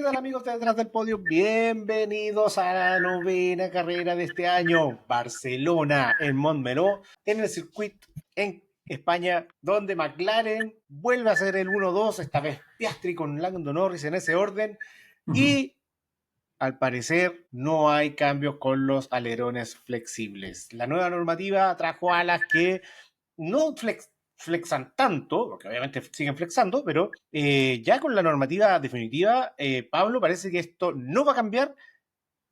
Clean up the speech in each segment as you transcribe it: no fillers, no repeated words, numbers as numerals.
tal amigos de Detrás del Podio? Bienvenidos a la novena carrera de este año. Barcelona en Montmeló, en el circuito en España, donde McLaren vuelve a ser el 1-2, esta vez Piastri con Lando Norris en ese orden. Ujú. Y al parecer no hay cambios con los alerones flexibles. La nueva normativa trajo alas que no flexan tanto, porque obviamente siguen flexando, pero ya con la normativa definitiva, Pablo, parece que esto no va a cambiar.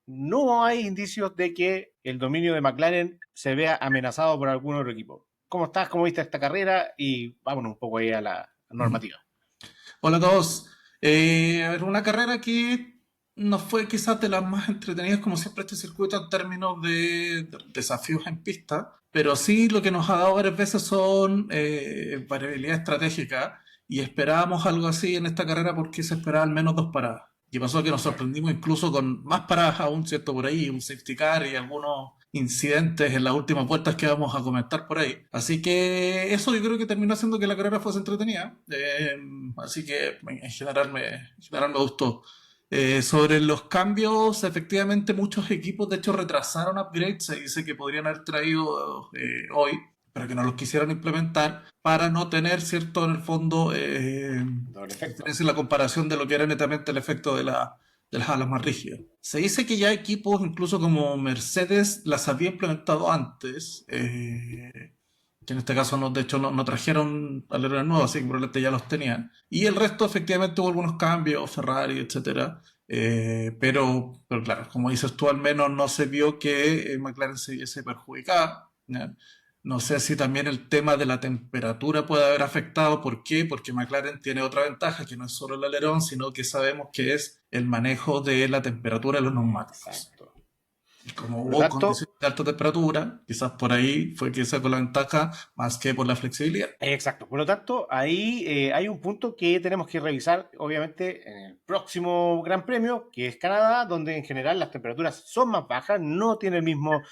No hay indicios de que el dominio de McLaren se vea amenazado por algún otro equipo. ¿Cómo estás? ¿Cómo viste esta carrera? Y vámonos un poco ahí a la Ujú. normativa. Hola a todos. A ver, una carrera que no fue quizás de las más entretenidas como siempre este circuito en términos de desafíos en pista, pero sí lo que nos ha dado varias veces son variabilidad estratégica y esperábamos algo así en esta carrera porque se esperaba al menos dos paradas. Y pasó que nos sorprendimos incluso con más paradas aún, ¿cierto? Por ahí, un safety car y algunos incidentes en las últimas vueltas que vamos a comentar por ahí. Así que eso yo creo que terminó haciendo que la carrera fuese entretenida. Así que en general me gustó. Sobre los cambios, efectivamente muchos equipos de hecho retrasaron upgrades. Se dice que podrían haber traído hoy, pero que no los quisieron implementar para no tener, ¿cierto? En el fondo, Doble efecto. diferencia en la comparación de lo que era netamente el efecto de las alas más rígidas. Se dice que ya equipos, incluso como Mercedes, las había implementado antes, que en este caso no, de hecho no trajeron alerones nuevos, así que probablemente ya los tenían. Y el resto efectivamente hubo algunos cambios, Ferrari, etcétera. Pero claro, como dices tú, al menos no se vio que McLaren se viese perjudicada. ¿Ya? No sé si también el tema de la temperatura puede haber afectado. ¿Por qué? Porque McLaren tiene otra ventaja, que no es solo el alerón, sino que sabemos que es el manejo de la temperatura de los neumáticos. Exacto. Y como Por lo hubo tanto, condiciones de alta temperatura, quizás por ahí fue que sacó la ventaja más que por la flexibilidad. exacto. Por lo tanto, ahí hay un punto que tenemos que revisar, obviamente, en el próximo Gran Premio, que es Canadá, donde en general las temperaturas son más bajas, no tiene el mismo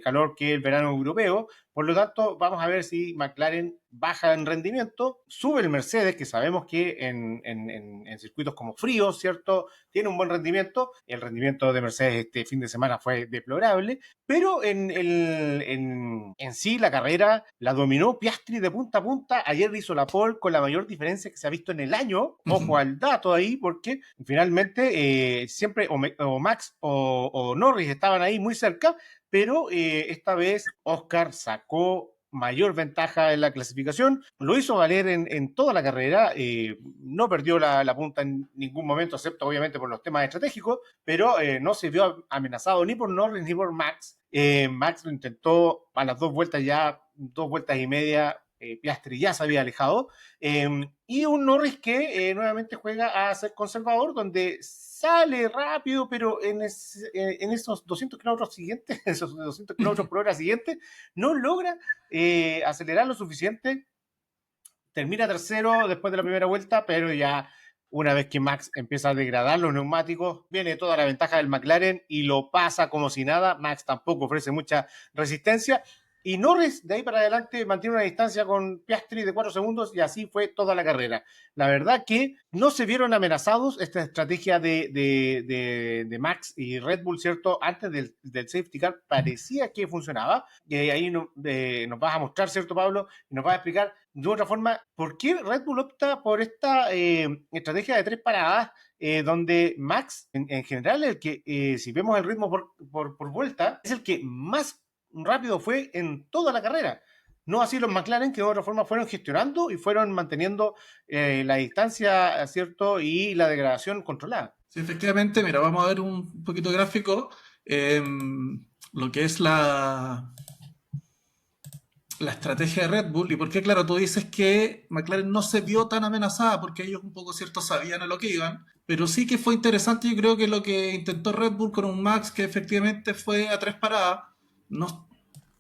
calor que el verano europeo. Por lo tanto, vamos a ver si McLaren baja en rendimiento, sube el Mercedes, que sabemos que en circuitos como fríos, ¿cierto? Tiene un buen rendimiento. El rendimiento de Mercedes este fin de semana fue deplorable, pero en sí la carrera la dominó Piastri de punta a punta. Ayer hizo la pole con la mayor diferencia que se ha visto en el año. Ojo Ujú. al dato ahí, porque finalmente siempre o Max o Norris estaban ahí muy cerca, pero esta vez Oscar sacó mayor ventaja en la clasificación, lo hizo valer en toda la carrera, no perdió la punta en ningún momento, excepto obviamente por los temas estratégicos, pero no se vio amenazado ni por Norris ni por Max. Max lo intentó a las dos vueltas ya, 2 vueltas y media, Piastri ya se había alejado, y un Norris que nuevamente juega a ser conservador, donde sale rápido, pero en esos 200 kilómetros siguientes, esos 200 kilómetros por hora siguientes, no logra acelerar lo suficiente, termina tercero después de la primera vuelta, pero ya una vez que Max empieza a degradar los neumáticos, viene toda la ventaja del McLaren y lo pasa como si nada. Max tampoco ofrece mucha resistencia. Y Norris, de ahí para adelante, mantiene una distancia con Piastri de 4 segundos y así fue toda la carrera. La verdad que no se vieron amenazados esta estrategia de Max y Red Bull, ¿cierto? Antes del safety car parecía que funcionaba. Y ahí nos vas a mostrar, ¿cierto, Pablo? Y nos vas a explicar de otra forma por qué Red Bull opta por esta estrategia de 3 paradas, donde Max, en general, el que, si vemos el ritmo por vuelta, es el que más rápido fue en toda la carrera. No así los McLaren, que de otra forma fueron gestionando y fueron manteniendo la distancia, ¿cierto? Y la degradación controlada. Sí, efectivamente, mira, vamos a ver un poquito de gráfico. Lo que es la estrategia de Red Bull y por qué, claro, tú dices que McLaren no se vio tan amenazada porque ellos un poco, cierto, sabían a lo que iban, pero sí que fue interesante, yo creo que lo que intentó Red Bull con un Max que efectivamente fue a 3 paradas. No,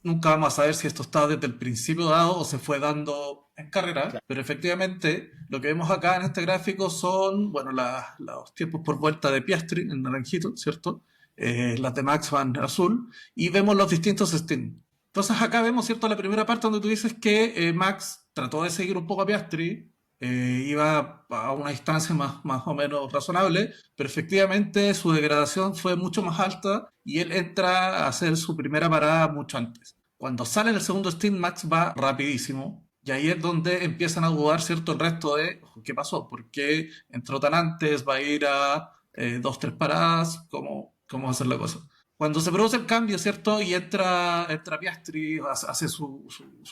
nunca vamos a saber si esto estaba desde el principio dado o se fue dando en carrera, Claro. pero efectivamente lo que vemos acá en este gráfico son, bueno, los tiempos por vuelta de Piastri en naranjito, ¿cierto? Las de Max van en azul y vemos los distintos stints. Entonces acá vemos, ¿cierto? La primera parte donde tú dices que Max trató de seguir un poco a Piastri, iba a una distancia más o menos razonable, pero efectivamente su degradación fue mucho más alta y él entra a hacer su primera parada mucho antes. Cuando sale en el segundo stint, Max va rapidísimo y ahí es donde empiezan a dudar, ¿cierto? El resto de qué pasó, por qué entró tan antes, va a ir a dos, tres paradas, cómo va a ser la cosa. Cuando se produce el cambio, ¿cierto? Y entra Piastri, hace su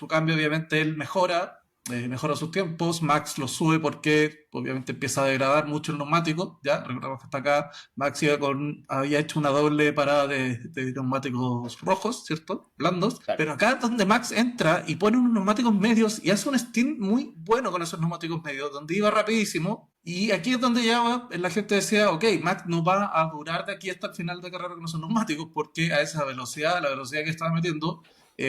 cambio, obviamente él mejora sus tiempos. Max lo sube porque obviamente empieza a degradar mucho el neumático. Ya, recordamos que hasta acá Max había hecho una doble parada de neumáticos rojos, ¿cierto? Blandos. Claro. Pero acá es donde Max entra y pone unos neumáticos medios y hace un stint muy bueno con esos neumáticos medios, donde iba rapidísimo. Y aquí es donde ya la gente decía, ok, Max no va a durar de aquí hasta el final de carrera con esos neumáticos porque a esa velocidad, la velocidad que estaba metiendo,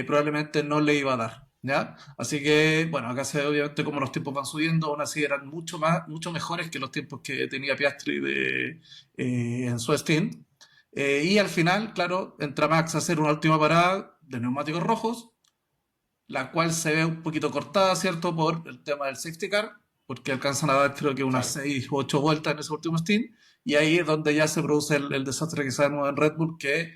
probablemente no le iba a dar. ¿Ya? Así que, bueno, acá se ve obviamente como los tiempos van subiendo, aún así eran mucho mejores que los tiempos que tenía Piastri en su stint. Y al final, claro, entra Max a hacer una última parada de neumáticos rojos, la cual se ve un poquito cortada, ¿cierto? Por el tema del safety car, porque alcanzan a dar creo que unas Claro. 6 u 8 vueltas en ese último stint, y ahí es donde ya se produce el desastre que sabemos en Red Bull, que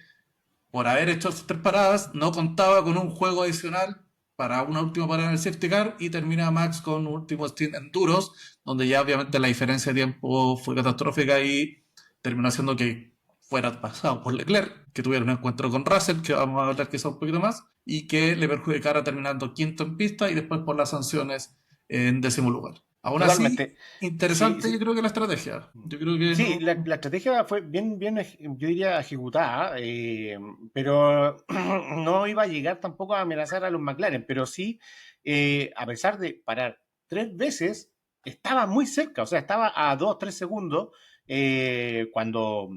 por haber hecho esas tres paradas, no contaba con un juego adicional para una última parada en el safety car y termina Max con un último stint en duros, donde ya obviamente la diferencia de tiempo fue catastrófica y terminó haciendo que fuera pasado por Leclerc, que tuviera un encuentro con Russell, que vamos a hablar quizá un poquito más, y que le perjudicara terminando quinto en pista y después por las sanciones en décimo lugar. Aún así, Totalmente. Sí, interesante yo sí. creo que la estrategia. Yo creo que Sí, no... la estrategia fue bien, yo diría, ejecutada, pero no iba a llegar tampoco a amenazar a los McLaren, pero sí, a pesar de parar 3 veces, estaba muy cerca, o sea, estaba a 2, 3 segundos cuando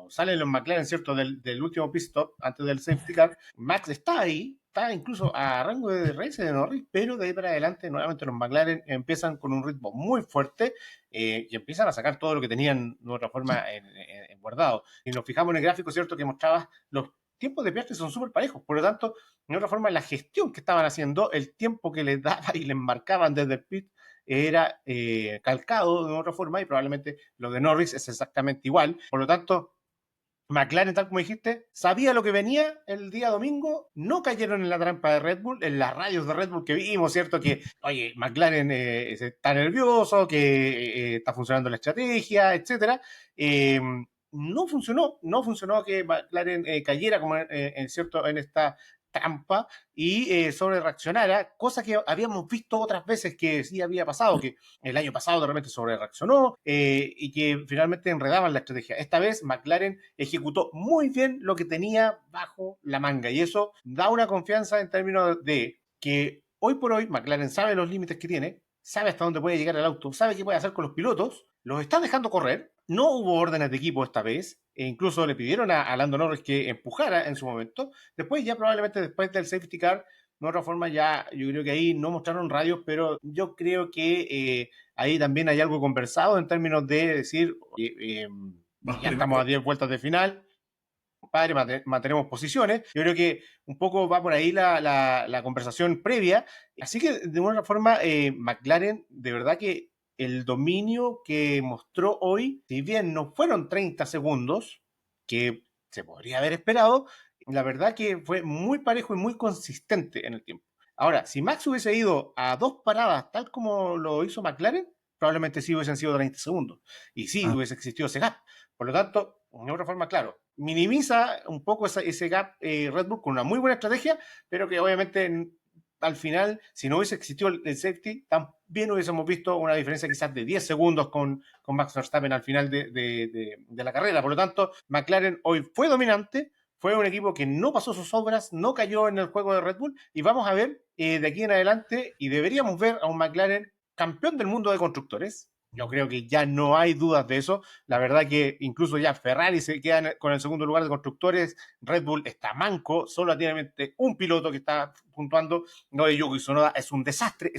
salen los McLaren, ¿cierto? Del último pit stop, antes del safety car, Max está ahí, está incluso a rango de race de Norris, pero de ahí para adelante, nuevamente los McLaren empiezan con un ritmo muy fuerte y empiezan a sacar todo lo que tenían de otra forma en guardado. Y nos fijamos en el gráfico, ¿cierto? Que mostraba los tiempos de Piastri son súper parejos, por lo tanto, de otra forma, la gestión que estaban haciendo, el tiempo que les daba y les marcaban desde el pit, era calcado de otra forma y probablemente lo de Norris es exactamente igual. Por lo tanto, McLaren, tal como dijiste, sabía lo que venía el día domingo, no cayeron en la trampa de Red Bull, en las radios de Red Bull que vimos, ¿cierto? Que, oye, McLaren está nervioso, que está funcionando la estrategia, etcétera. Eh, no funcionó que McLaren cayera como cierto, en esta trampa y sobre reaccionara, cosa que habíamos visto otras veces que sí había pasado, que el año pasado de repente sobre reaccionó y que finalmente enredaban la estrategia. Esta vez McLaren ejecutó muy bien lo que tenía bajo la manga y eso da una confianza en términos de que hoy por hoy McLaren sabe los límites que tiene, sabe hasta dónde puede llegar el auto, sabe qué puede hacer con los pilotos, los está dejando correr, no hubo órdenes de equipo esta vez, e incluso le pidieron a Lando Norris que empujara en su momento, después ya probablemente después del safety car de otra forma ya yo creo que ahí no mostraron radios, pero yo creo que ahí también hay algo conversado en términos de decir, Vas ya estamos a primero. 10 vueltas de final, compadre, mantenemos posiciones. Yo creo que un poco va por ahí la conversación previa. Así que de una forma, McLaren, de verdad que el dominio que mostró hoy, si bien no fueron 30 segundos, que se podría haber esperado, la verdad que fue muy parejo y muy consistente en el tiempo. Ahora, si Max hubiese ido a 2 paradas, tal como lo hizo McLaren, probablemente sí hubiesen sido 30 segundos. Y sí Ah, hubiese existido ese gap. Por lo tanto, de otra forma, claro, minimiza un poco ese gap Red Bull con una muy buena estrategia, pero que obviamente al final, si no hubiese existido el safety, también hubiésemos visto una diferencia quizás de 10 segundos con Max Verstappen al final de la carrera. Por lo tanto, McLaren hoy fue dominante, fue un equipo que no pasó sus obras, no cayó en el juego de Red Bull y vamos a ver de aquí en adelante y deberíamos ver a un McLaren campeón del mundo de constructores. Yo creo que ya no hay dudas de eso. La verdad que incluso ya Ferrari se queda con el segundo lugar de constructores. Red Bull está manco, solo tiene un piloto que está puntuando. No de Yuki Tsunoda, es un desastre,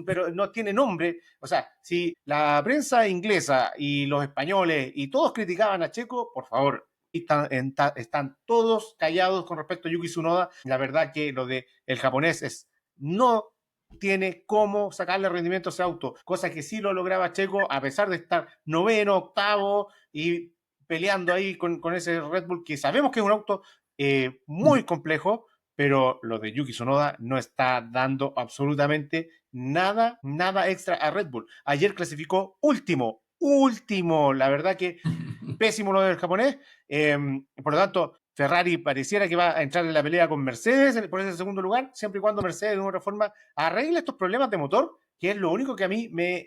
pero no tiene nombre. O sea, si la prensa inglesa y los españoles y todos criticaban a Checo, por favor, están todos callados con respecto a Yuki Tsunoda. La verdad que lo de el japonés es no tiene cómo sacarle rendimiento a ese auto, cosa que sí lo lograba Checo a pesar de estar noveno, octavo y peleando ahí con ese Red Bull que sabemos que es un auto muy complejo, pero lo de Yuki Tsunoda no está dando absolutamente nada, nada extra a Red Bull. Ayer clasificó último, la verdad que pésimo lo del japonés. Por lo tanto, Ferrari pareciera que va a entrar en la pelea con Mercedes por ese segundo lugar, siempre y cuando Mercedes de una forma arregle estos problemas de motor, que es lo único que a mí me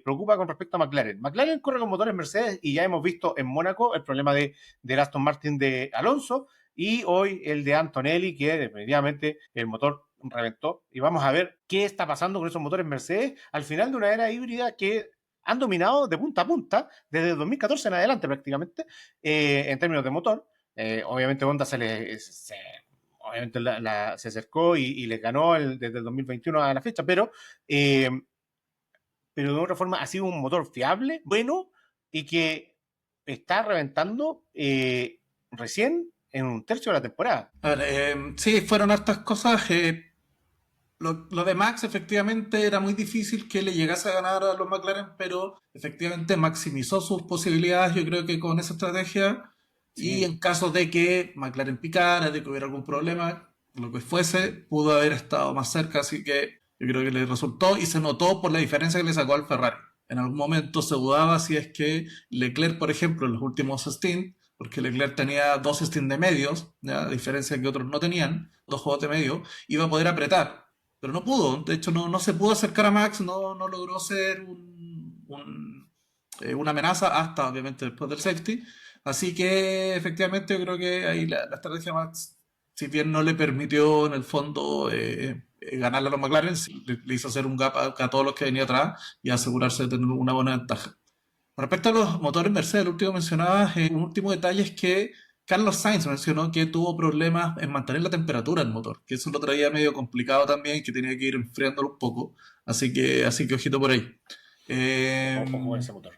preocupa con respecto a McLaren. McLaren corre con motores Mercedes y ya hemos visto en Mónaco el problema del Aston Martin de Alonso y hoy el de Antonelli, que definitivamente el motor reventó. Y vamos a ver qué está pasando con esos motores Mercedes al final de una era híbrida que han dominado de punta a punta desde el 2014 en adelante prácticamente en términos de motor. Obviamente Honda obviamente se acercó y les ganó desde el 2021 a la fecha, pero de otra forma ha sido un motor fiable, bueno, y que está reventando recién en un tercio de la temporada. A ver, sí, fueron hartas cosas. Lo de Max efectivamente era muy difícil que le llegase a ganar a los McLaren, pero efectivamente maximizó sus posibilidades, yo creo que con esa estrategia, y Sí. en caso de que McLaren picara, de que hubiera algún problema, lo que fuese, pudo haber estado más cerca, así que yo creo que le resultó y se notó por la diferencia que le sacó al Ferrari. En algún momento se dudaba si es que Leclerc, por ejemplo, en los últimos stints, porque Leclerc tenía dos stints de medios, ¿ya? A diferencia que otros no tenían, dos juegos de medio, iba a poder apretar, pero no pudo. De hecho, no se pudo acercar a Max, no logró ser una amenaza hasta, obviamente, después del safety. Así que, efectivamente, yo creo que ahí la estrategia de Max, si bien no le permitió, en el fondo, ganarle a los McLaren, sí, le hizo hacer un gap a todos los que venía atrás y asegurarse de tener una buena ventaja. Con respecto a los motores Mercedes, el último mencionabas, un último detalle es que Carlos Sainz mencionó que tuvo problemas en mantener la temperatura del motor, que eso lo traía medio complicado también, que tenía que ir enfriándolo un poco, así que ojito por ahí. Eh, Ojo con ese motor.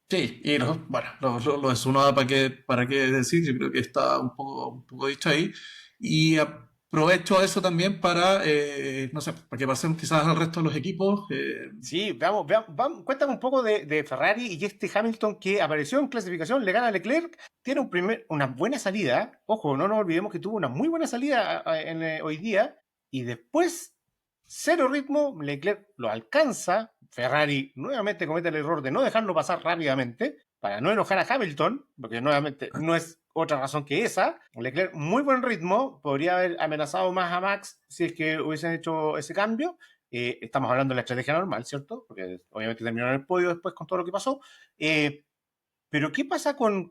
sí, y bueno, lo de Tsunoda, ¿para qué decir? Yo creo que está un poco dicho ahí. Y aprovecho eso también para, no sé, para que pasemos quizás al resto de los equipos. Sí, vamos, cuéntame un poco de Ferrari y este Hamilton que apareció en clasificación, le gana a Leclerc, tiene una buena salida, ojo, no nos olvidemos que tuvo una muy buena salida hoy día, y después, cero ritmo, Leclerc lo alcanza, Ferrari nuevamente comete el error de no dejarlo pasar rápidamente, para no enojar a Hamilton, porque nuevamente no es otra razón que esa, Leclerc muy buen ritmo, podría haber amenazado más a Max si es que hubiesen hecho ese cambio, estamos hablando de la estrategia normal, ¿cierto? Porque obviamente terminaron el podio después con todo lo que pasó. Pero ¿qué pasa con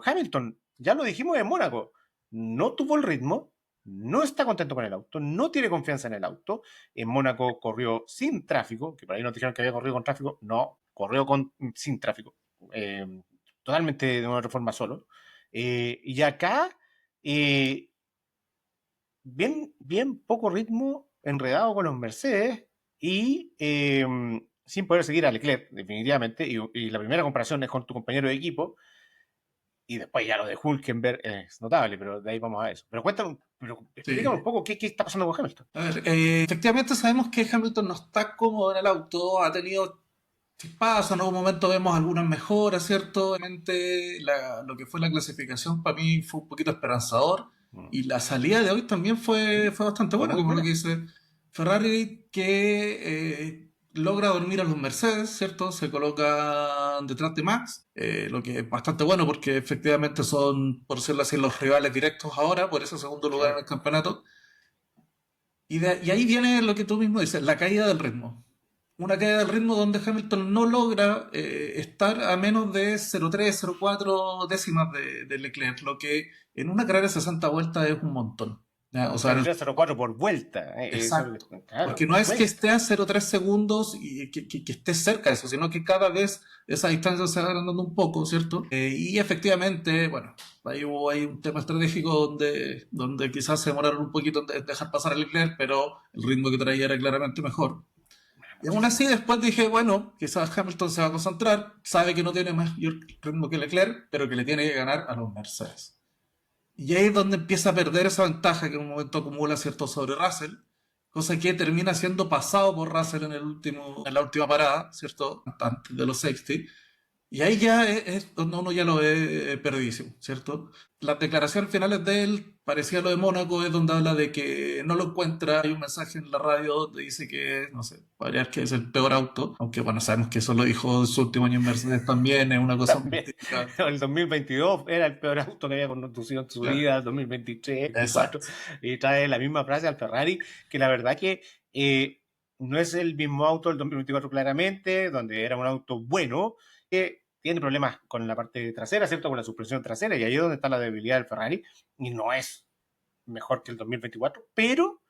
Hamilton? Ya lo dijimos en Mónaco. No tuvo el ritmo, no está contento con el auto, no tiene confianza en el auto. En Mónaco corrió sin tráfico, que por ahí nos dijeron que había corrido con tráfico. No, corrió sin tráfico. Eh, Totalmente de una forma solo. Y acá, eh, bien poco ritmo, enredado con los Mercedes y sin poder seguir a Leclerc, definitivamente. Y la primera comparación es con tu compañero de equipo. Y después ya lo de Hulkenberg es notable, pero de ahí vamos a eso. Pero cuéntame, explícame un sí. poco qué está pasando con Hamilton. A ver, efectivamente sabemos que Hamilton no está cómodo en el auto, ha tenido chispazos, en algún momento vemos algunas mejoras, ¿cierto? Obviamente lo que fue la clasificación para mí fue un poquito esperanzador Mm. y la salida de hoy también fue bastante Fue buena, muy como lo que buena. dice Ferrari, que logra dormir a los Mercedes, ¿cierto? Se coloca detrás de Max, lo que es bastante bueno porque efectivamente son, por decirlo así, los rivales directos ahora por ese segundo lugar en Sí. el campeonato. Y ahí viene lo que tú mismo dices, la caída del ritmo. Una caída del ritmo donde Hamilton no logra estar a menos de 0,3, 0,4 décimas de Leclerc, lo que en una carrera de 60 vueltas es un montón. ¿Ya? O sea, 0,3, 0,4 por vuelta. exacto. Porque Claro, no es que vuelta. esté a 0,3 segundos y que esté cerca de eso, sino que cada vez esa distancia se va agrandando un poco, ¿cierto? Y efectivamente, bueno, ahí hubo un tema estratégico donde quizás se demoraron un poquito en dejar pasar a Leclerc, pero el ritmo que traía era claramente mejor. Y aún así, Muchísimo. después dije, bueno, quizás Hamilton se va a concentrar, sabe que no tiene mayor ritmo que Leclerc, pero que le tiene que ganar a los Mercedes. Y ahí es donde empieza a perder esa ventaja que en un momento acumula, ¿cierto?, sobre Russell, cosa que termina siendo pasado por Russell en la última parada, ¿cierto? Antes de los safety. Y ahí ya uno ya lo ve perdidísimo, ¿cierto? Las declaraciones finales de él, parecía lo de Mónaco, es donde habla de que no lo encuentra. Hay un mensaje en la radio donde dice que, no sé, podría que es el peor auto, aunque bueno, sabemos que eso lo dijo en su último año en Mercedes también, es una cosa muy También, típica. el 2022 era el peor auto que había conducido en su Claro. vida, el 2023, 2024, Exacto. y trae la misma frase al Ferrari, que la verdad que no es el mismo auto del 2024 claramente, donde era un auto bueno, que tiene problemas con la parte trasera, ¿cierto? Con la suspensión trasera, y ahí es donde está la debilidad del Ferrari, y no es mejor que el 2024, pero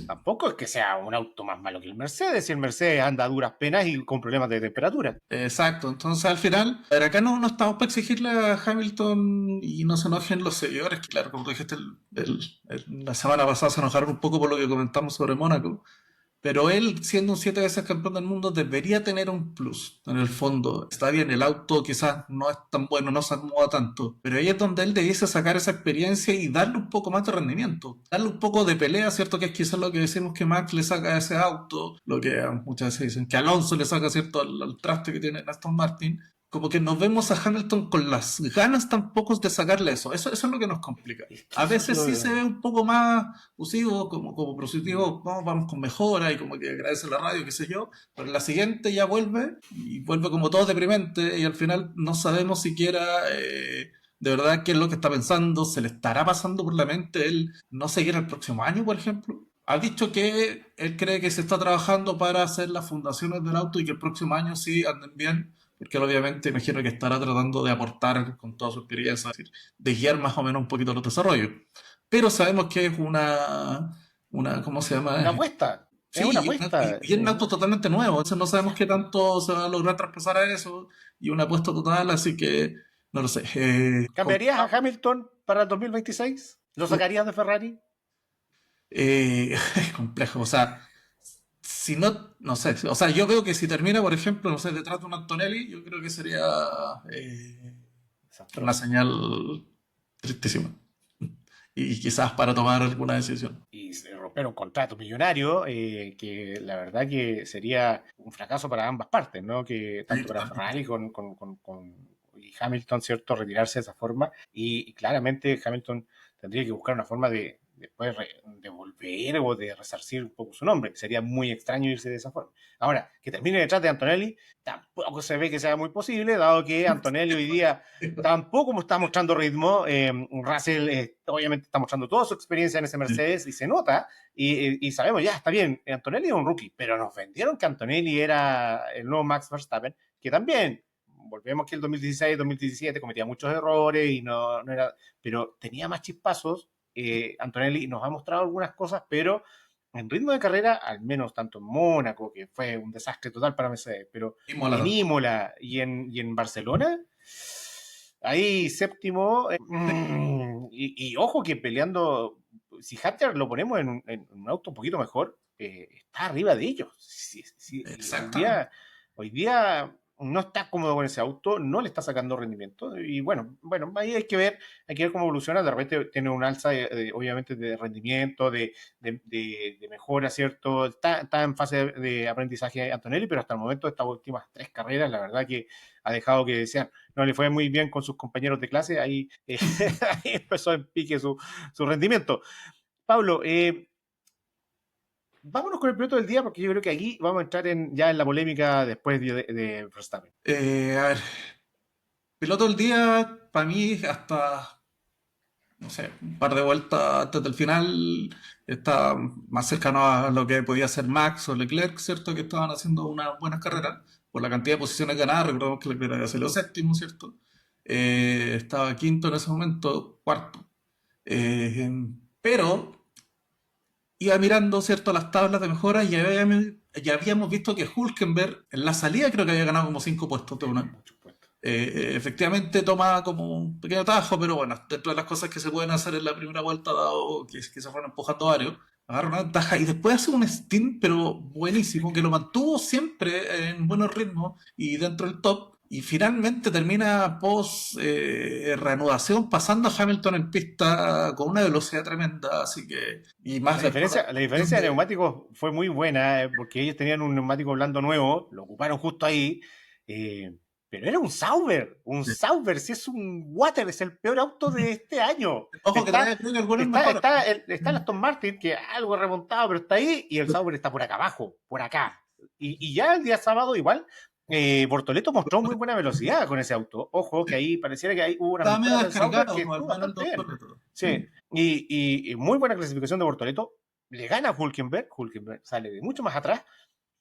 tampoco es que sea un auto más malo que el Mercedes, y el Mercedes anda a duras penas y con problemas de temperatura. Exacto, entonces al final, a ver, acá no estamos para exigirle a Hamilton y no se enojen los seguidores, que claro, como tú dijiste, la semana pasada se enojaron un poco por lo que comentamos sobre Mónaco, pero él, siendo un 7 veces campeón del mundo, debería tener un plus en el fondo. Está bien, el auto quizás no es tan bueno, no se acomoda tanto, pero ahí es donde él debiese sacar esa experiencia y darle un poco más de rendimiento, darle un poco de pelea, ¿cierto? Que es quizás lo que decimos que Max le saca a ese auto, lo que muchas veces dicen que Alonso le saca, ¿cierto? Al traste que tiene Aston Martin. Como que nos vemos a Hamilton con las ganas tan pocos de sacarle eso es lo que nos complica. Es que A eso es veces sí se lo, ve un poco más fusivo, como positivo, vamos con mejora y como que agradece la radio, qué sé yo, pero en la siguiente ya vuelve y vuelve como todo deprimente y al final no sabemos siquiera de verdad qué es lo que está pensando, se le estará pasando por la mente él no seguir el próximo año, por ejemplo. Ha dicho que él cree que se está trabajando para hacer las fundaciones del auto y que el próximo año sí anden bien, porque él obviamente imagino que estará tratando de aportar con toda su experiencia, es decir, de guiar más o menos un poquito los desarrollos. Pero sabemos que es ¿cómo se una llama? apuesta, es una Sí, apuesta. y es un auto totalmente nuevo, entonces no sabemos qué tanto se va a lograr traspasar a eso, y una apuesta total, así que no lo sé. ¿Cambiarías a Hamilton para el 2026? ¿Lo sacarías de Ferrari? Es complejo, o sea, si no sé, o sea, yo veo que si termina, por ejemplo, no sé, detrás de un Antonelli, yo creo que sería una Desastroso. señal tristísima. Y quizás para tomar alguna decisión. Y se romper un contrato millonario, que la verdad que sería un fracaso para ambas partes, ¿no? Que Sí, tanto para totalmente. Ferrari y Hamilton, ¿cierto? Retirarse de esa forma. Y claramente Hamilton tendría que buscar una forma de después devolver o de resarcir un poco su nombre. Sería muy extraño irse de esa forma. Ahora, que termine detrás de Antonelli, tampoco se ve que sea muy posible, dado que Antonelli hoy día tampoco está mostrando ritmo. Russell obviamente está mostrando toda su experiencia en ese Mercedes y se nota. Y sabemos, ya está bien, Antonelli es un rookie, pero nos vendieron que Antonelli era el nuevo Max Verstappen, que también, volvemos que el 2016-2017 cometía muchos errores y no era, pero tenía más chispazos. Antonelli nos ha mostrado algunas cosas, pero en ritmo de carrera, al menos tanto en Mónaco, que fue un desastre total para Mercedes, pero Y mola en tampoco. Imola y en Barcelona, ahí séptimo. Y ojo que peleando, si Hatcher lo ponemos en un auto un poquito mejor, está arriba de ellos. Sí, sí, y Exactamente. hoy día no está cómodo con ese auto, no le está sacando rendimiento. Y bueno, ahí hay que ver cómo evoluciona. De repente tiene un alza, obviamente, de rendimiento, de mejora, ¿cierto? Está en fase de aprendizaje Antonelli, pero hasta el momento, estas últimas 3 carreras, la verdad que ha dejado que desear. No le fue muy bien con sus compañeros de clase, ahí, ahí empezó en pique su rendimiento. Pablo, vámonos con el piloto del día, porque yo creo que aquí vamos a entrar ya en la polémica después de Verstappen. A ver, piloto del día, para mí, hasta, no sé, un par de vueltas antes del final, está más cercano a lo que podía ser Max o Leclerc, ¿cierto? Que estaban haciendo unas buenas carreras por la cantidad de posiciones ganadas. Recordemos que Leclerc había salido séptimo, ¿cierto? Estaba quinto en ese momento, cuarto. Eh, pero iba mirando, ¿cierto?, las tablas de mejora y ya habíamos visto que Hulkenberg en la salida creo que había ganado como 5 puestos de una. Muchos puestos. Efectivamente toma como un pequeño atajo, pero bueno, dentro de las cosas que se pueden hacer en la primera vuelta, dado que se fueron empujando varios, agarra una ventaja y después hace un stint, pero buenísimo, que lo mantuvo siempre en buenos ritmos y dentro del top. y finalmente termina post reanudación pasando a Hamilton en pista con una velocidad tremenda, así que, y más después de La la diferencia de de... neumáticos fue muy buena, porque ellos tenían un neumático blando nuevo, lo ocuparon justo ahí, eh, pero era un Sauber, si es un Water, es el peor auto de este año. Ojo que todavía creo que algunas mejoras. Está el Aston Martin, que algo remontado, pero está ahí, y el Sauber está por acá abajo, por acá. Y ya el día sábado igual, Bortoleto mostró muy buena velocidad con ese auto. Ojo, que ahí pareciera que hay, hubo unas Estaba medio mejoras del Sauber que descargado, al estuvo menos el bastante bien. doctor. Sí, y muy buena clasificación de Bortoleto. Le gana a Hulkenberg, Hulkenberg sale de mucho más atrás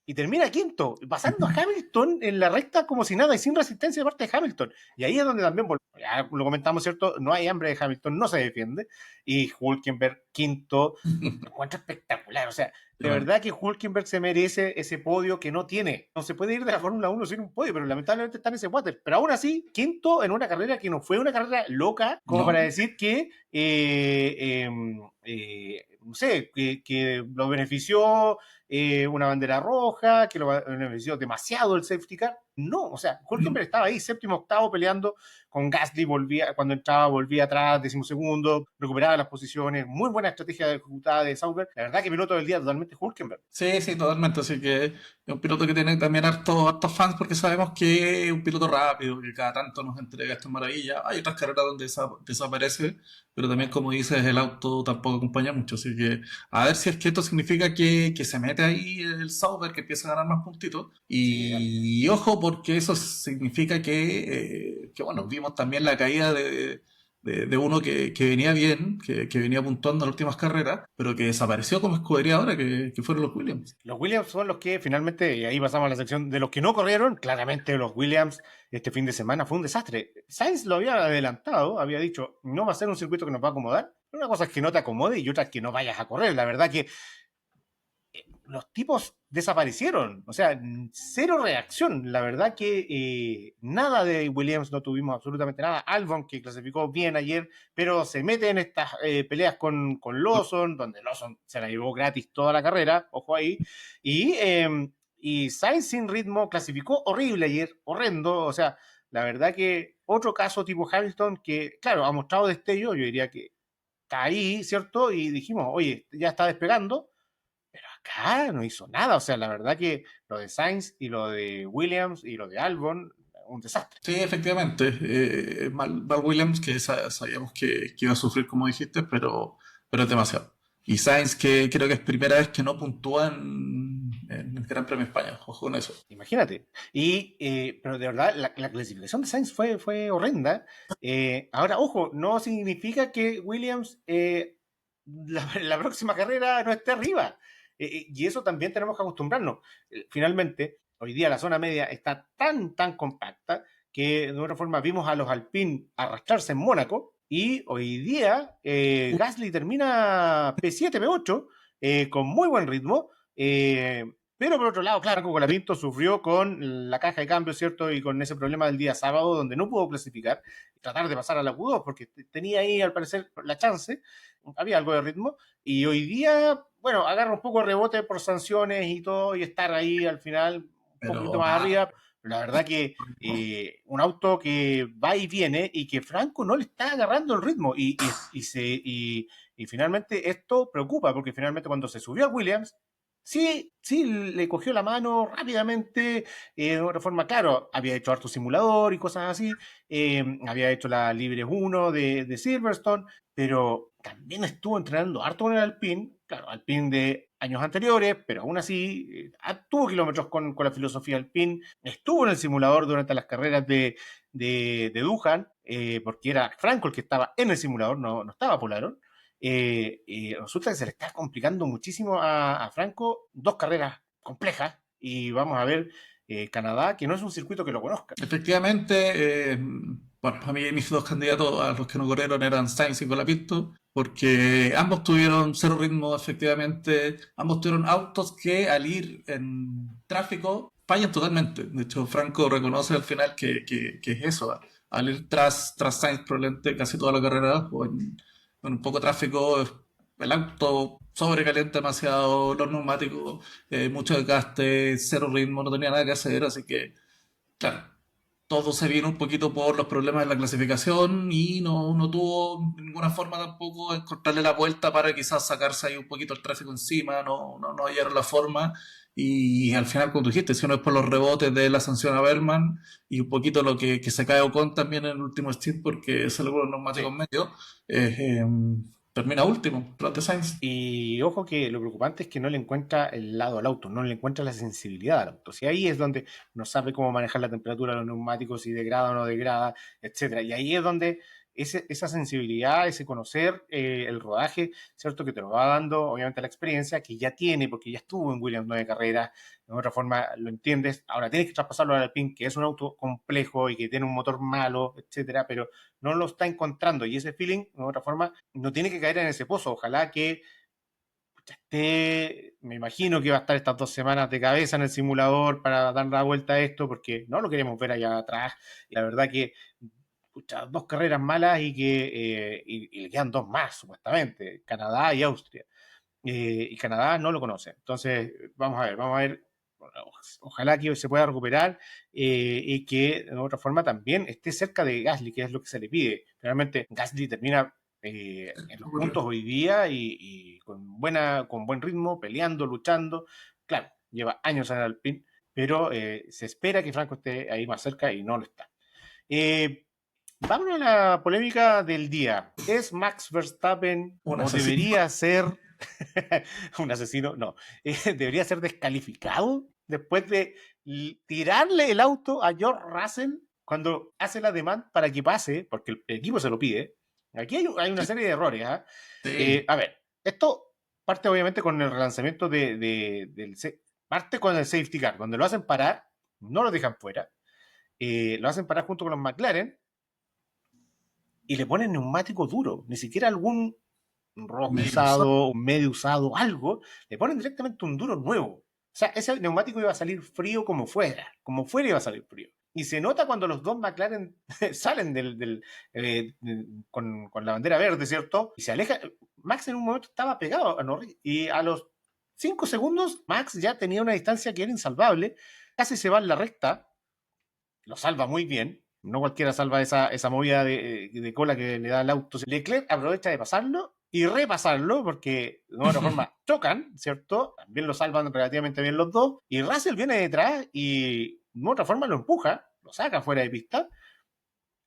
y termina quinto, pasando a Hamilton en la recta como si nada y sin resistencia de parte de Hamilton. Y ahí es donde también, ya lo comentamos, ¿cierto? No hay hambre de Hamilton, no se defiende. Y Hulkenberg quinto, lo encuentro espectacular. O sea, de Tremendo. verdad que Hulkenberg se merece ese podio que no tiene. No se puede ir de la Fórmula 1 sin un podio, pero lamentablemente está en ese water. Pero aún así, quinto en una carrera que no fue una carrera loca, como No, para decir que, no sé, que lo benefició una bandera roja, que lo benefició demasiado el safety car. No, o sea, no. Hulkenberg estaba ahí, séptimo, octavo, peleando con Gasly, volvía, cuando entraba, volvía atrás, decimosegundo, recuperaba las posiciones, muy buena estrategia ejecutada de Sauber. La verdad que piloto del día totalmente Hulkenberg. Sí, sí, totalmente. Así que es un piloto que tiene también hartos fans porque sabemos que es un piloto rápido, que cada tanto nos entrega esta maravilla. Hay otras carreras donde desaparece, pero también, como dices, el auto tampoco acompaña mucho. Así que a ver si es que esto significa que se mete ahí el Sauber, que empieza a ganar más puntitos. Sí, Y ojo, porque eso significa que bueno, vimos también la caída de uno que venía bien, que venía puntuando en las últimas carreras, pero que desapareció como escudería ahora, que fueron los Williams. los Williams son los que finalmente, y ahí pasamos a la sección de los que no corrieron, claramente los Williams este fin de semana fue un desastre. Sainz lo había adelantado, había dicho, no va a ser un circuito que nos va a acomodar. Una cosa es que no te acomode y otra es que no vayas a correr. La verdad que los tipos desaparecieron, o sea, cero reacción. La verdad que nada de Williams, no tuvimos absolutamente nada. Albon, que clasificó bien ayer, pero se mete en estas peleas con Lawson, donde Lawson se la llevó gratis toda la carrera, ojo ahí, y Sainz sin ritmo clasificó horrible ayer, horrendo, o sea, la verdad que otro caso tipo Hamilton que, claro, ha mostrado destello, yo diría que está ahí, ¿cierto? Y dijimos, oye, ya está despegando, pero acá no hizo nada. O sea, la verdad que lo de Sainz y lo de Williams y lo de Albon, un desastre. Sí, efectivamente. Mal Williams, que sabíamos que iba a sufrir, como dijiste, pero es demasiado. Y Sainz, que creo que es primera vez que no puntúa en el Gran Premio de España. Ojo con eso. Imagínate. Pero de verdad, la clasificación de Sainz fue horrenda. Ahora, ojo, no significa que Williams la próxima carrera no esté arriba. Y eso también tenemos que acostumbrarnos. Finalmente, hoy día la zona media está tan compacta que de una forma vimos a los Alpine arrastrarse en Mónaco y hoy día Gasly termina P7, P8 con muy buen ritmo. Pero por otro lado, claro, Colapinto sufrió con la caja de cambio, ¿cierto? Y con ese problema del día sábado, donde no pudo clasificar, tratar de pasar a la Q2, porque tenía ahí, al parecer, la chance, había algo de ritmo, y hoy día, bueno, agarra un poco de rebote por sanciones y todo, y estar ahí al final un poquito Pero más nada. arriba. Pero la verdad que un auto que va y viene y que Franco no le está agarrando el ritmo, y finalmente esto preocupa, porque finalmente cuando se subió a Williams, sí, le cogió la mano rápidamente, de otra forma, claro, había hecho harto simulador y cosas así, había hecho la Libres 1 de Silverstone, pero también estuvo entrenando harto con el Alpine, claro, Alpine de años anteriores, pero aún así tuvo kilómetros con la filosofía Alpine, estuvo en el simulador durante las carreras de Duhan, porque era Franco el que estaba en el simulador, no estaba Polaron, resulta que se le está complicando muchísimo a Franco dos carreras complejas y vamos a ver Canadá, que no es un circuito que lo conozca. Efectivamente, bueno, a mí mis dos candidatos a los que no corrieron eran Sainz y Colapinto, porque ambos tuvieron cero ritmo, efectivamente, ambos tuvieron autos que al ir en tráfico fallan totalmente. De hecho, Franco reconoce al final que es eso, al ir tras Sainz probablemente casi toda la carrera, o en un poco de tráfico, el auto sobrecalienta demasiado, los neumáticos, mucho desgaste, cero ritmo, no tenía nada que hacer, así que, claro. todo se vino un poquito por los problemas de la clasificación y no tuvo ninguna forma tampoco de encontrarle la vuelta para quizás sacarse ahí un poquito el tráfico encima, no hallaron la forma. Y al final, como tú dijiste, si uno es por los rebotes de la sanción a Berman y un poquito lo que se cae Ocon también en el último stint porque se logró los neumáticos Sí. medios, termina último, tras de Sainz. Y ojo que lo preocupante es que no le encuentra el lado al auto, no le encuentra la sensibilidad al auto. Si ahí es donde no sabe cómo manejar la temperatura de los neumáticos, si degrada o no degrada, etcétera. Y ahí es donde esa sensibilidad, ese conocer el rodaje, ¿cierto? Que te lo va dando, obviamente, la experiencia que ya tiene, porque ya estuvo en Williams 9 carreras, de otra forma lo entiendes. Ahora tienes que traspasarlo al Alpine, que es un auto complejo y que tiene un motor malo, etcétera, pero no lo está encontrando. Y ese feeling, de otra forma, no tiene que caer en ese pozo. Ojalá que esté, me imagino que va a estar estas 2 semanas de cabeza en el simulador para dar la vuelta a esto, porque no lo queremos ver allá atrás. Y la verdad que pucha, 2 carreras malas y le quedan 2 más, supuestamente, Canadá y Austria. Y Canadá no lo conoce. Entonces, vamos a ver. Ojalá que se pueda recuperar y que de otra forma también esté cerca de Gasly, que es lo que se le pide. Realmente Gasly termina en los puntos hoy día y con buen ritmo, peleando, luchando. Claro, lleva años en el Alpine, pero se espera que Franco esté ahí más cerca y no lo está. Eh, Vamos a la polémica del día. ¿Es Max Verstappen Un o asesino. debería ser un asesino? No. ¿Debería ser descalificado después de tirarle el auto a George Russell cuando hace la demanda para que pase? Porque el equipo se lo pide. Aquí hay una serie de errores. ¿Ah? Sí. A ver, esto parte obviamente con el relanzamiento parte con el safety car. Cuando lo hacen parar, no lo dejan fuera. Lo hacen parar junto con los McLaren y le ponen neumático duro, ni siquiera algún rojo Medio usado. usado, medio usado, algo, le ponen directamente un duro nuevo. O sea, ese neumático iba a salir frío como fuera iba a salir frío. Y se nota cuando los dos McLaren salen con la bandera verde, ¿cierto? Y se aleja. Max en un momento estaba pegado a Norris y a los 5 segundos Max ya tenía una distancia que era insalvable, casi se va en la recta, lo salva muy bien. No cualquiera salva esa movida de cola que le da el auto. Leclerc aprovecha de pasarlo y repasarlo porque de alguna forma chocan, ¿cierto? También lo salvan relativamente bien los dos. Y Russell viene detrás y de otra forma lo empuja, lo saca fuera de pista.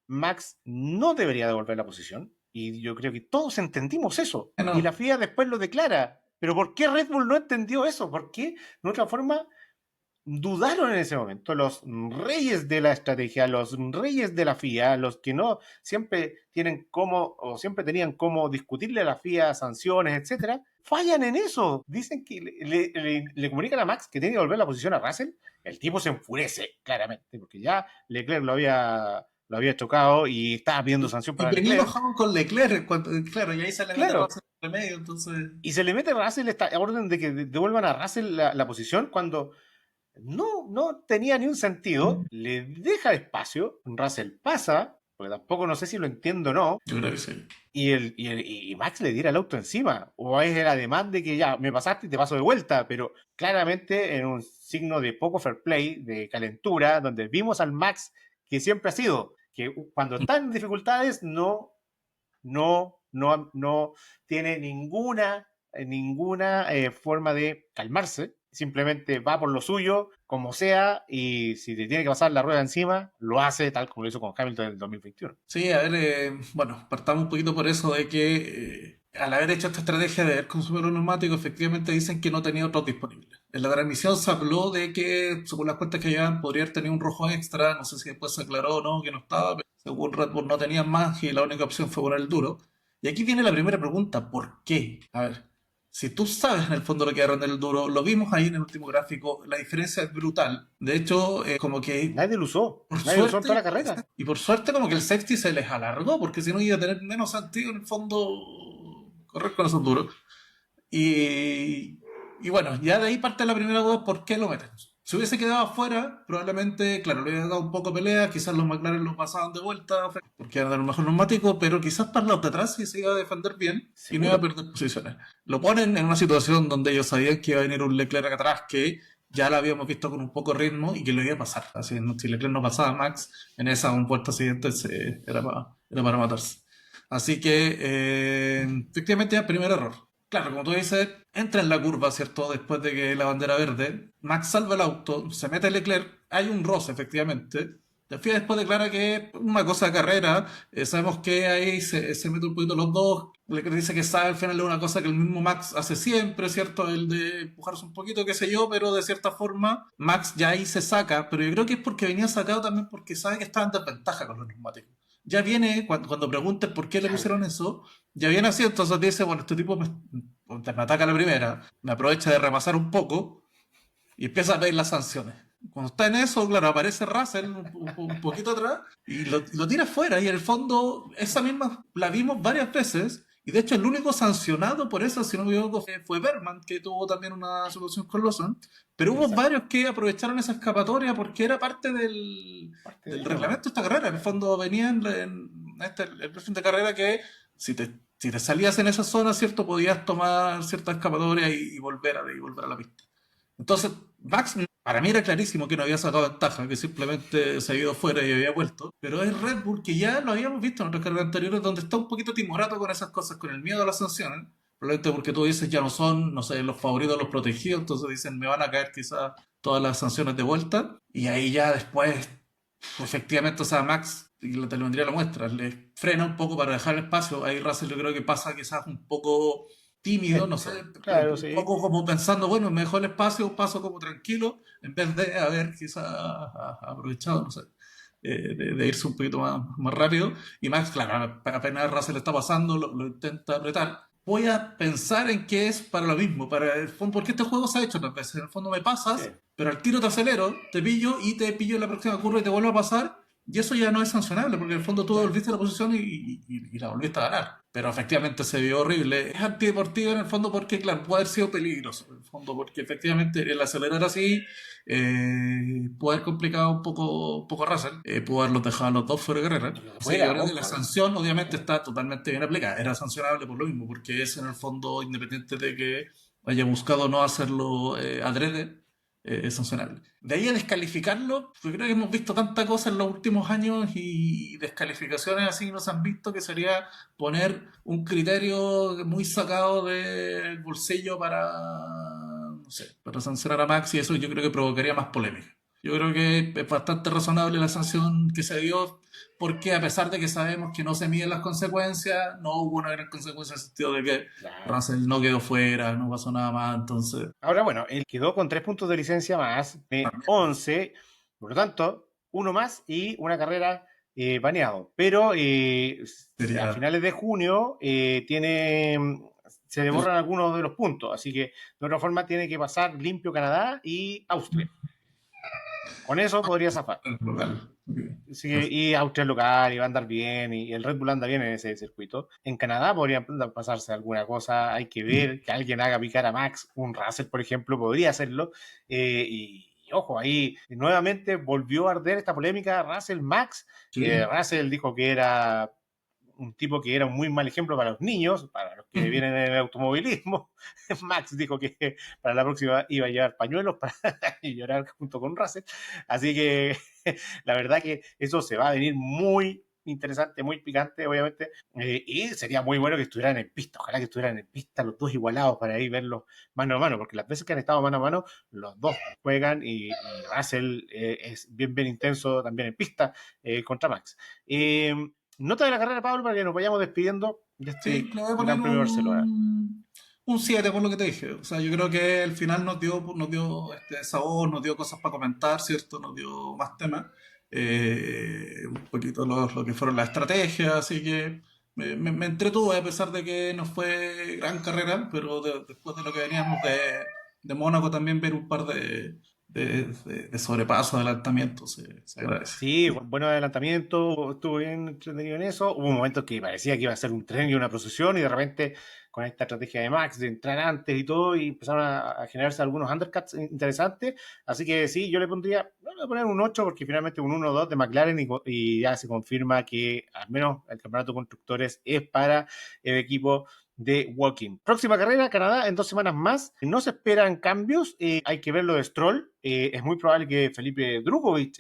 Max no debería devolver la posición. Y yo creo que todos entendimos eso. Y la Bueno, FIA después lo declara. Pero ¿por qué Red Bull no entendió eso? ¿Por qué de otra forma dudaron en ese momento los reyes de la estrategia, los reyes de la FIA, los que no siempre tienen cómo o siempre tenían cómo discutirle a la FIA sanciones, etcétera, fallan en eso. Dicen que le comunican a Max que tiene que volver la posición a Russell. El tipo se enfurece, claramente, porque ya Leclerc lo había chocado y estaba pidiendo sanción y para venía Leclerc. enojado con Leclerc, claro, y ahí se le mete Claro, Russell entre medio, entonces. y se le mete a Russell esta orden de que devuelvan a Russell la posición cuando no tenía ni un sentido, le deja espacio, Russell pasa, porque tampoco no sé si lo entiendo o no, Yo creo que sí. y Max le tira el auto encima, o es el ademán de que ya me pasaste y te paso de vuelta, pero claramente en un signo de poco fair play, de calentura, donde vimos al Max que siempre ha sido, que cuando está en dificultades no tiene ninguna forma de calmarse, simplemente va por lo suyo, como sea, y si te tiene que pasar la rueda encima, lo hace tal como lo hizo con Hamilton en el 2021. Sí, a ver, bueno, partamos un poquito por eso de que al haber hecho esta estrategia de haber consumido un neumático, efectivamente dicen que no tenía otros disponibles. En la transmisión se habló de que, según las cuentas que llevan, podría haber tenido un rojo extra, no sé si después se aclaró o no, que no estaba, pero según Red Bull no tenían más y la única opción fue poner el duro. Y aquí viene la primera pregunta, ¿por qué? A ver, si tú sabes en el fondo lo que era render el duro, lo vimos ahí en el último gráfico, la diferencia es brutal. De hecho, como que Nadie lo usó, por nadie lo usó en toda suerte, la carrera. y por suerte como que el safety se les alargó, porque si no iba a tener menos sentido en el fondo correr con esos duros. Y, y bueno, ya de ahí parte la primera duda, ¿por qué lo meten? Si hubiese quedado afuera, probablemente, claro, le hubiera dado un poco de pelea, quizás los McLaren los pasaban de vuelta, porque eran el mejor neumático, pero quizás para los de atrás sí se iba a defender bien y no iba a Seguro. perder posiciones. Lo ponen en una situación donde ellos sabían que iba a venir un Leclerc atrás que ya la habíamos visto con un poco de ritmo y que lo iba a pasar. Así, si Leclerc no pasaba a Max, en esa un vuelta siguiente era para matarse. Así que, efectivamente, ya primer error. Claro, como tú dices, entra en la curva, ¿cierto? Después de que la bandera verde, Max salva el auto, se mete Leclerc, hay un roce, efectivamente. La FIA después declara que es una cosa de carrera, sabemos que ahí se mete un poquito los dos. Leclerc dice que sabe al final de una cosa que el mismo Max hace siempre, ¿cierto? El de empujarse un poquito, qué sé yo, pero de cierta forma Max ya ahí se saca, pero yo creo que es porque venía sacado también porque sabe que estaba en desventaja con los neumáticos. Ya viene, cuando preguntes por qué le pusieron eso, ya viene así, entonces dice, bueno, este tipo me ataca a la primera, me aprovecha de repasar un poco y empieza a pedir las sanciones. Cuando está en eso, claro, aparece Russell un poquito atrás y lo tira fuera. Y en el fondo, esa misma la vimos varias veces. Y de hecho, el único sancionado por eso, si no me equivoco, fue Berman, que tuvo también una solución con Lawson. Pero hubo Exacto. varios que aprovecharon esa escapatoria porque era parte Parte del del tema. reglamento de esta carrera. En el fondo venía el régimen de carrera que si te salías en esa zona, ¿cierto? Podías tomar cierta escapatoria y volver a la pista. Entonces, Max, para mí era clarísimo que no había sacado ventaja, que simplemente se había ido fuera y había vuelto. Pero es Red Bull que ya lo habíamos visto en otras carreras anteriores, donde está un poquito timorato con esas cosas, con el miedo a las sanciones. Probablemente porque tú dices ya no son, no sé, los favoritos, los protegidos, entonces dicen me van a caer quizás todas las sanciones de vuelta. Y ahí ya después, efectivamente, o sea, Max, y te lo vendría la muestra, le frena un poco para dejar el espacio. Ahí Russell yo creo que pasa quizás un poco tímido, no sé, Lento. Claro, un sí. poco como pensando, bueno, me dejó el espacio, paso como tranquilo, en vez de haber quizás aprovechado, no sé, de irse un poquito más rápido. Y Max, claro, apenas Russell está pasando, lo intenta apretar. Voy a pensar en que es para lo mismo, para el fondo, porque este juego se ha hecho otras veces. En el fondo me Sí. pasas, pero al tiro te acelero, te pillo y te pillo en la próxima curva y te vuelvo a pasar. Y eso ya no es sancionable, porque en el fondo tú Claro. volviste a la posición y la volviste a ganar. Pero efectivamente se vio horrible. Es antideportivo en el fondo porque, claro, puede haber sido peligroso. En el fondo, porque efectivamente el acelerar así puede haber complicado un poco a Russell. Pudo haberlos dejado a los dos fuera de carrera. Así que yo Fuera, creo que la ojo. sanción obviamente está totalmente bien aplicada. Era sancionable por lo mismo, porque es en el fondo, independiente de que haya buscado no hacerlo adrede, es sancionable. De ahí a descalificarlo, yo creo que hemos visto tanta cosa en los últimos años y descalificaciones así no se han visto, que sería poner un criterio muy sacado del bolsillo para, no sé, para sancionar a Max, y eso yo creo que provocaría más polémica. Yo creo que es bastante razonable la sanción que se dio, porque a pesar de que sabemos que no se miden las consecuencias, no hubo una gran consecuencia en el sentido de que Claro. Russell no quedó fuera, no pasó nada más, entonces... Ahora, bueno, él quedó con 3 puntos de licencia más, de 11, por lo tanto, uno más y una carrera baneado. Pero a Sería finales de junio se le el borran algunos de los puntos, así que de otra forma tiene que pasar limpio Canadá y Austria. Con eso podría zafar. local. Ok. Sí, y Austria es local y va a andar bien y el Red Bull anda bien en ese circuito. En Canadá podría pasarse alguna cosa, hay que ver que alguien haga picar a Max, un Russell por ejemplo podría hacerlo. Y ojo, ahí nuevamente volvió a arder esta polémica Russell-Max. Sí. Russell dijo que era un tipo que era un muy mal ejemplo para los niños, para los que vienen en el automovilismo. Max dijo que para la próxima iba a llevar pañuelos para llorar junto con Russell. Así que la verdad que eso se va a venir muy interesante, muy picante, obviamente, y sería muy bueno que estuvieran en pista, ojalá que estuvieran en pista los dos igualados para ahí verlos mano a mano, porque las veces que han estado mano a mano, los dos juegan y Russell es bien, bien intenso también en pista contra Max. Nota de la carrera, Pablo, para que nos vayamos despidiendo de Sí, este le voy a poner Gran Premio de Barcelona. un 7 por lo que te dije. O sea, yo creo que el final nos dio sabor, nos dio cosas para comentar, ¿cierto? Nos dio más temas. Un poquito lo que fueron las estrategias, así que me entretuve a pesar de que no fue gran carrera, pero después de lo que veníamos de Mónaco también ver un par de sobrepasos, adelantamientos, se agradece. Sí, buen adelantamiento, estuvo bien entretenido en eso. Hubo momentos que parecía que iba a ser un tren y una procesión, y de repente, con esta estrategia de Max de entrar antes y todo, y empezaron a generarse algunos undercuts interesantes. Así que sí, yo le pondría, no, le voy a poner un 8 porque finalmente un 1-2 de McLaren y ya se confirma que al menos el campeonato de constructores es para el equipo de Woking. Próxima carrera, Canadá, en 2 semanas más. No se esperan cambios. Hay que ver lo de Stroll. Es muy probable que Felipe Drugovich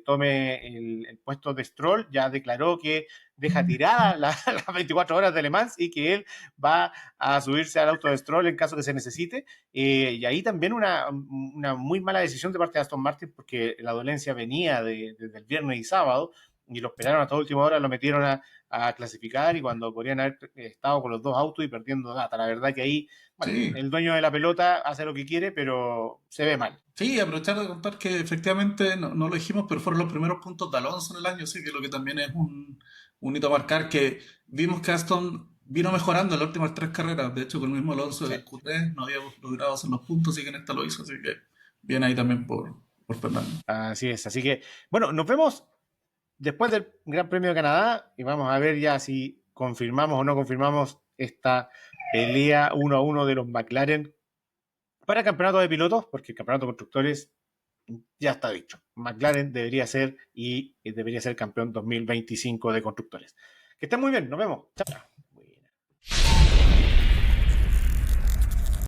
tome el puesto de Stroll. Ya declaró que deja tirada las 24 horas de Le Mans y que él va a subirse al auto de Stroll en caso que se necesite. Y ahí también una muy mala decisión de parte de Aston Martin, porque la dolencia venía desde el viernes y sábado y lo esperaron hasta última hora, lo metieron a clasificar y cuando podrían haber estado con los dos autos y perdiendo data. La verdad que ahí, bueno, Sí, el dueño de la pelota hace lo que quiere, pero se ve mal. sí, aprovechar de contar que efectivamente no lo dijimos, pero fueron los primeros puntos de Alonso en el año, así que lo que también es un hito a marcar, que vimos que Aston vino mejorando en las últimas 3 carreras. De hecho, con el mismo Alonso Sí. del Q3 no había logrado hacer los puntos, así que en esta lo hizo, así que bien ahí también por Fernando. Así es. Así que, bueno, nos vemos después del Gran Premio de Canadá y vamos a ver ya si confirmamos o no confirmamos esta pelea 1-1 de los McLaren para el campeonato de pilotos, porque el campeonato de constructores ya está dicho. McLaren debería ser y debería ser campeón 2025 de constructores. Que estén muy bien, nos vemos. Chao.